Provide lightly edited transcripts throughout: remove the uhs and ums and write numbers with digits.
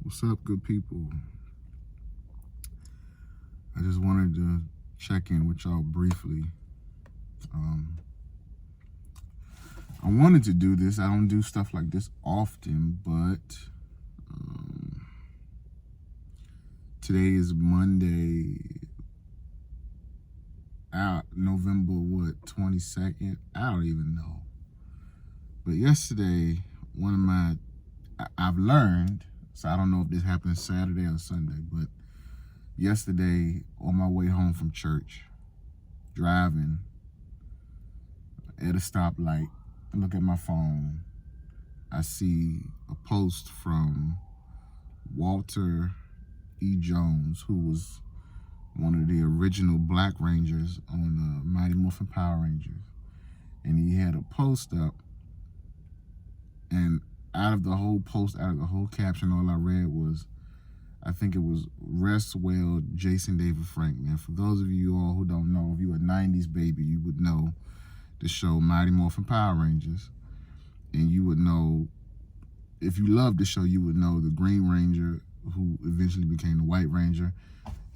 What's up, good people? I just wanted to check in with y'all briefly. Um, I wanted to do this. I don't do stuff like this often, but today is Monday, November 22nd? I don't even know. But yesterday, I've learned, so I don't know if this happened Saturday or Sunday, but yesterday on my way home from church, driving at a stoplight, I look at my phone, I see a post from Walter E. Jones, who was one of the original Black Rangers on the Mighty Morphin Power Rangers. And he had a post up, and out of the whole post, out of the whole caption, all I read was, I think it was Rest Well, Jason David Frank. Now, for those of you all who don't know, if you're a 90s baby, you would know the show Mighty Morphin Power Rangers. And you would know, if you loved the show, you would know the Green Ranger, who eventually became the White Ranger.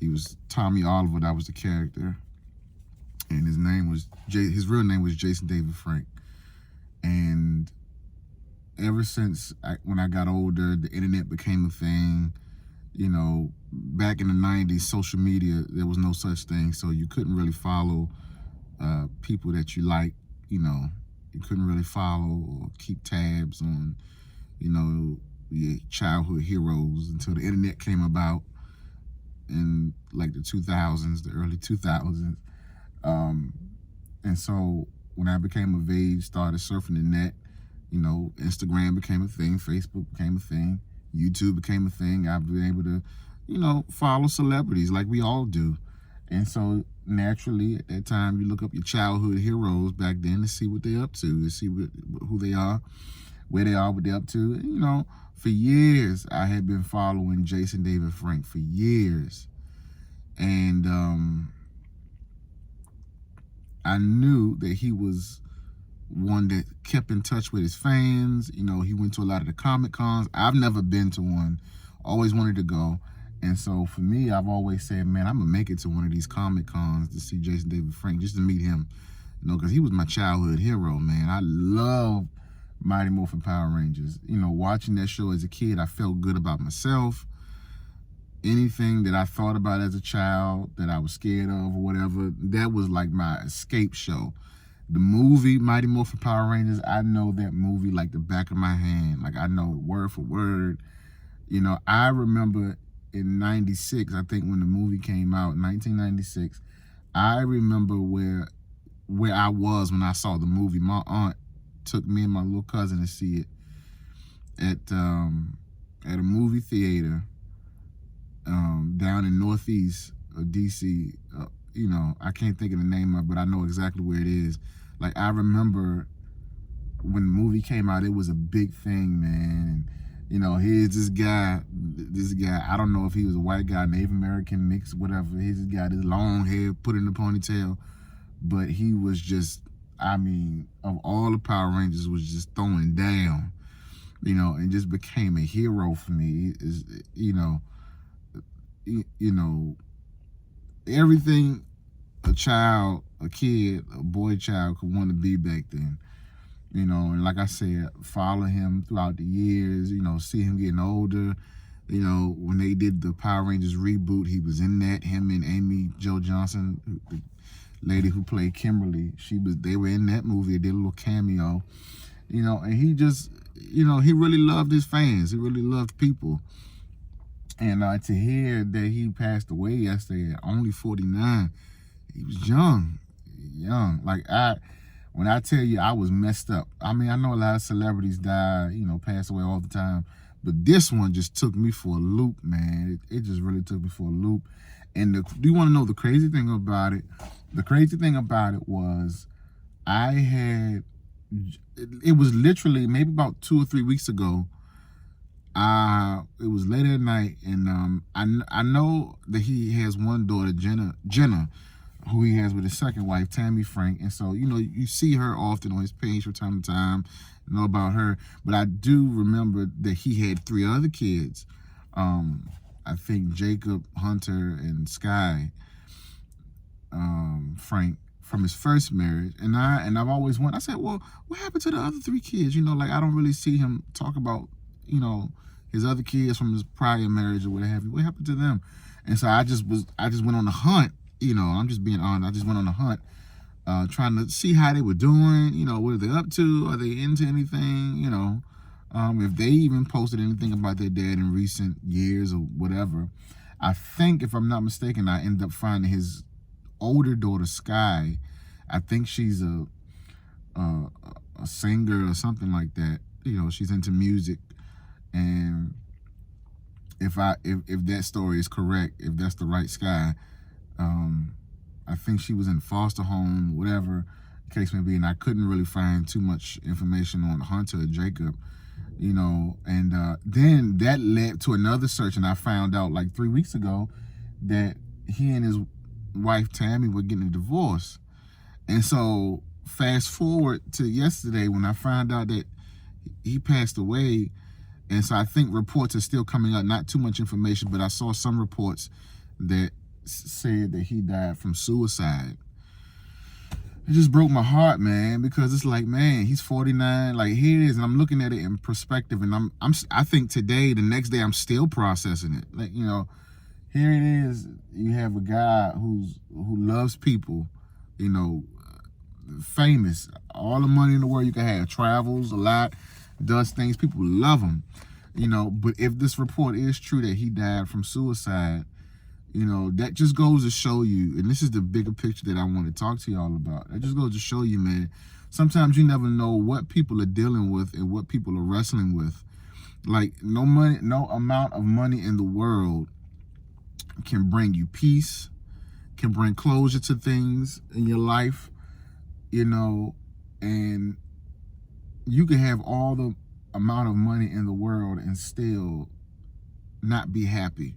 He was Tommy Oliver, that was the character. And his real name was Jason David Frank. And ever since when I got older, the internet became a thing. You know, back in the 90s, social media, there was no such thing. So you couldn't really follow people that you like, you know. You couldn't really follow or keep tabs on, you know, your childhood heroes until the internet came about in like the 2000s, the early 2000s. And so when I became of age, started surfing the net, you know, Instagram became a thing, Facebook became a thing, YouTube became a thing. I've been able to, you know, follow celebrities like we all do. And so naturally at that time, you look up your childhood heroes back then to see what they're up to see who they are, where they are, what they're up to. And, you know, for years, I had been following Jason David Frank for years. And I knew that he was one that kept in touch with his fans. You know, he went to a lot of the Comic Cons. I've never been to one, always wanted to go. And so for me, I've always said, man, I'm gonna make it to one of these Comic Cons to see Jason David Frank, just to meet him. You know, because he was my childhood hero, man. I love Mighty Morphin Power Rangers. You know, watching that show as a kid, I felt good about myself. Anything that I thought about as a child that I was scared of or whatever, that was like my escape show. The movie Mighty Morphin Power Rangers, I know that movie like the back of my hand. Like I know it word for word. You know, I remember in 96, I think when the movie came out, 1996, I remember where I was when I saw the movie. My aunt took me and my little cousin to see it at a movie theater down in Northeast DC. You know, I can't think of the name of it, but I know exactly where it is. Like, I remember when the movie came out, it was a big thing, man. And, you know, here's this guy, I don't know if he was a white guy, Native American, mixed, whatever. Here's this guy, this long hair, put in a ponytail. But he was just, I mean, of all the Power Rangers, was just throwing down, you know, and just became a hero for me. Is, you know, everything a child, a kid, a boy child could want to be back then. You know, and like I said, follow him throughout the years, you know, see him getting older. You know, when they did the Power Rangers reboot, he was in that. Him and Amy Jo Johnson, the lady who played Kimberly, they were in that movie. They did a little cameo. You know, and he just, you know, he really loved his fans. He really loved people. And to hear that he passed away yesterday at only 49, he was young. Like, when I tell you I was messed up, I mean, I know a lot of celebrities die, you know, pass away all the time, but this one just took me for a loop, man. It just really took me for a loop. And do you want to know the crazy thing about it? The crazy thing about it was it was literally maybe about 2 or 3 weeks ago. It was late at night, and I know that he has one daughter, Jenna, who he has with his second wife, Tammy Frank. And so, you know, you see her often on his page from time to time, know about her. But I do remember that he had 3 other kids. I think Jacob, Hunter, and Sky, Frank, from his first marriage, and I've always wondered. I said, well, what happened to the other 3 kids? You know, like I don't really see him talk about, you know, his other kids from his prior marriage or what have you. What happened to them? And so I just went on a hunt. You know, I'm just being honest. I just went on a hunt, trying to see how they were doing. You know, what are they up to? Are they into anything? You know, if they even posted anything about their dad in recent years or whatever. I think, if I'm not mistaken, I ended up finding his older daughter, Sky. I think she's a singer or something like that. You know, she's into music, and if that story is correct, if that's the right Sky, I think she was in foster home, whatever the case may be, and I couldn't really find too much information on Hunter or Jacob, you know, and then that led to another search, and I found out like 3 weeks ago that he and his wife Tammy were getting a divorce. And so fast forward to yesterday when I found out that he passed away. And so I think reports are still coming up, not too much information, but I saw some reports that said that he died from suicide. It just broke my heart, man, because it's like, man, he's 49, like here it is, and I'm looking at it in perspective, and I think today, the next day, I'm still processing it. Like, you know, here it is, you have a guy who loves people, you know, famous, all the money in the world you can have, travels a lot, does things, people love him, you know. But if this report is true that he died from suicide, you know, that just goes to show you, and this is the bigger picture that I want to talk to y'all about. That just goes to show you, man, sometimes you never know what people are dealing with and what people are wrestling with. Like, no amount of money in the world can bring you peace, can bring closure to things in your life, you know, and you can have all the amount of money in the world and still not be happy,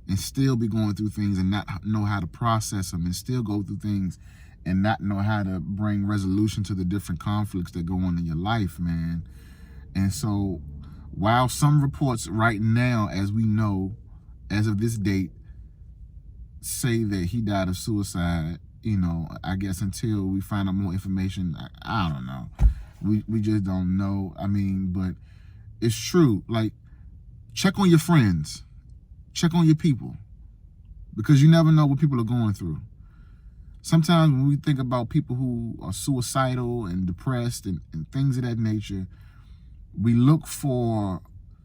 and still be going through things and not know how to process them, and still go through things and not know how to bring resolution to the different conflicts that go on in your life, man. And so while some reports right now, as we know, as of this date, say that he died of suicide, you know, I guess until we find out more information, I don't know. We just don't know. I mean, but it's true. Like, check on your friends. Check on your people, because you never know what people are going through. Sometimes when we think about people who are suicidal and depressed and things of that nature, we look for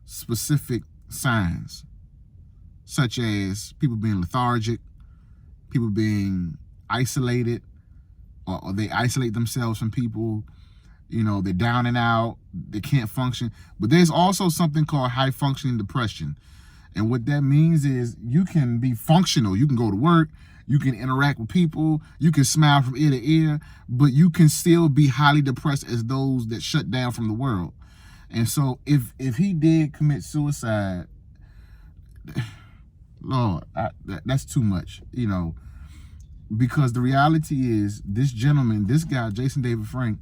specific signs, such as people being lethargic, people being isolated, or they isolate themselves from people. You know, they're down and out, they can't function. But there's also something called high functioning depression. And what that means is you can be functional. You can go to work, you can interact with people, you can smile from ear to ear, but you can still be highly depressed as those that shut down from the world. And so if he did commit suicide, Lord, that's too much, you know, because the reality is this gentleman, this guy, Jason David Frank,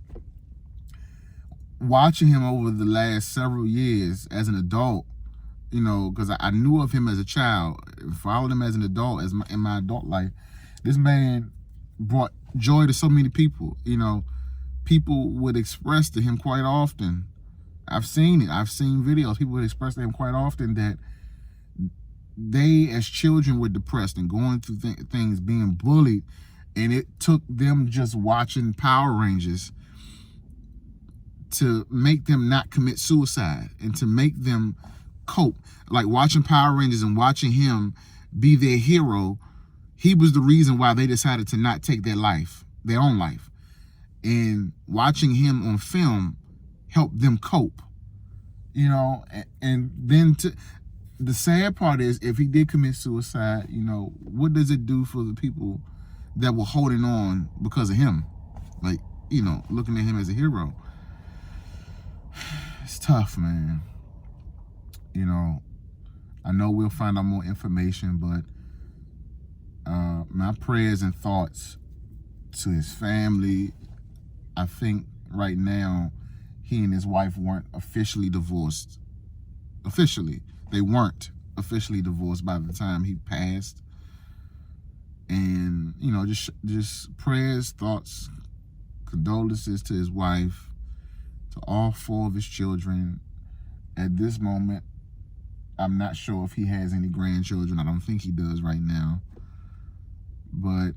watching him over the last several years as an adult, you know, because I knew of him as a child, followed him as an adult, in my adult life. This man brought joy to so many people. You know, people would express to him quite often. I've seen it. I've seen videos. People would express to him quite often that they, as children, were depressed and going through things, being bullied, and it took them just watching Power Rangers to make them not commit suicide and to make them cope. Like watching Power Rangers and watching him be their hero, he was the reason why they decided to not take their own life. And watching him on film helped them cope, you know. And then the sad part is, if he did commit suicide, you know, what does it do for the people that were holding on because of him? Like, you know, looking at him as a hero. It's tough, man. You know, I know we'll find out more information, but my prayers and thoughts to his family. I think right now he and his wife weren't officially divorced. Officially, they weren't. officially divorced by the time he passed. And, you know, just prayers, thoughts, condolences to his wife, to all 4 of his children. At this moment, I'm not sure if he has any grandchildren. I don't think he does right now. But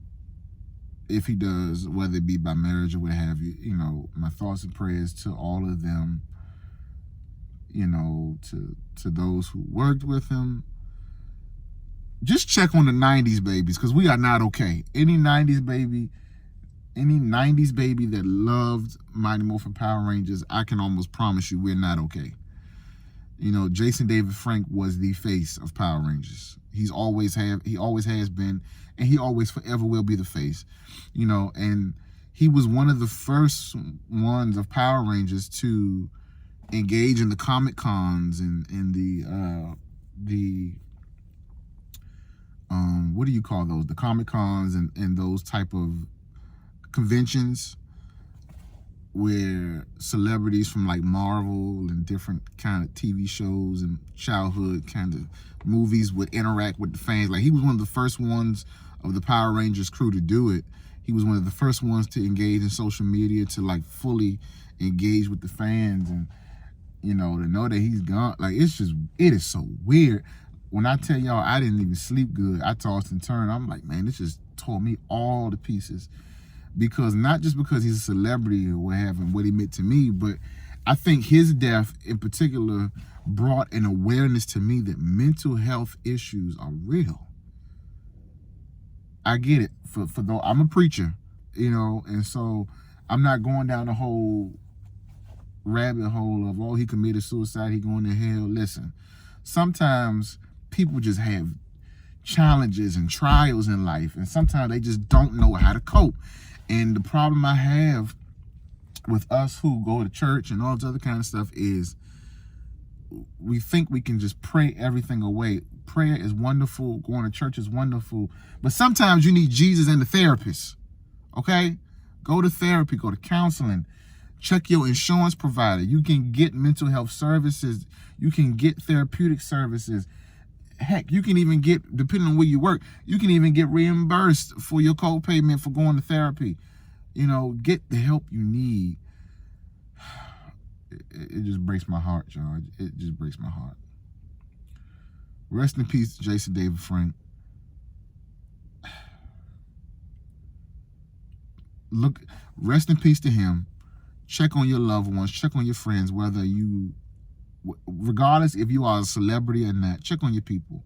if he does, whether it be by marriage or what have you, you know, my thoughts and prayers to all of them, you know, to those who worked with him. Just check on the 90s babies, because we are not okay. Any 90s baby that loved Mighty Morphin Power Rangers, I can almost promise you we're not okay. You know, Jason David Frank was the face of Power Rangers. He always has been, and he always forever will be the face. You know, and he was one of the first ones of Power Rangers to engage in the Comic Cons and the what do you call those? The Comic Cons and those type of conventions where celebrities from like Marvel and different kind of TV shows and childhood kind of movies would interact with the fans. Like, he was one of the first ones of the Power Rangers crew to do it. He was one of the first ones to engage in social media, to like fully engage with the fans. And, you know, to know that he's gone, like, it is so weird. When I tell y'all I didn't even sleep good, I tossed and turned. I'm like, man, this just tore me all to pieces. Because not just because he's a celebrity or what have and what he meant to me, but I think his death in particular brought an awareness to me that mental health issues are real. I get it. For though I'm a preacher, you know, and so I'm not going down the whole rabbit hole of, oh, he committed suicide, he going to hell. Listen, sometimes people just have challenges and trials in life, and sometimes they just don't know how to cope. And the problem I have with us who go to church and all this other kind of stuff is we think we can just pray everything away. Prayer is wonderful, going to church is wonderful, but sometimes you need Jesus and the therapist, okay? Go to therapy, go to counseling, check your insurance provider. You can get mental health services, you can get therapeutic services. Heck, you can even get, depending on where you work, you can even get reimbursed for your co-payment for going to therapy. You know, get the help you need. It just breaks my heart, y'all. It just breaks my heart. Rest in peace, Jason David Frank. Look, rest in peace to him. Check on your loved ones. Check on your friends, whether you, regardless if you are a celebrity or not, check on your people.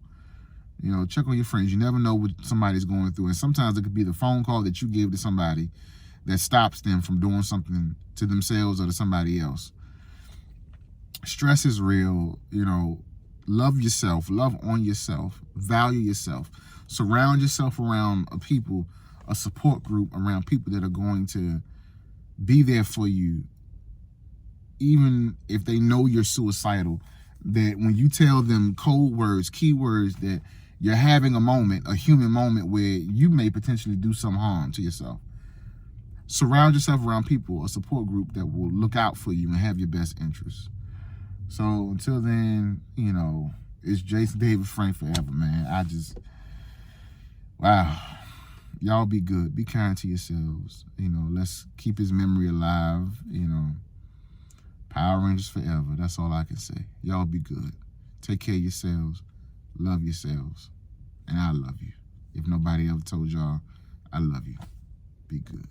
You know, check on your friends. You never know what somebody's going through. And sometimes it could be the phone call that you give to somebody that stops them from doing something to themselves or to somebody else. Stress is real. You know, love yourself. Love on yourself. Value yourself. Surround yourself around people, a support group, around people that are going to be there for you, even if they know you're suicidal, that when you tell them code words, keywords, that you're having a moment, a human moment where you may potentially do some harm to yourself. Surround yourself around people, a support group that will look out for you and have your best interests. So until then, you know, it's Jason David Frank forever, man. Wow. Y'all be good. Be kind to yourselves. You know, let's keep his memory alive. You know, Power Rangers forever. That's all I can say. Y'all be good. Take care of yourselves. Love yourselves. And I love you. If nobody ever told y'all, I love you. Be good.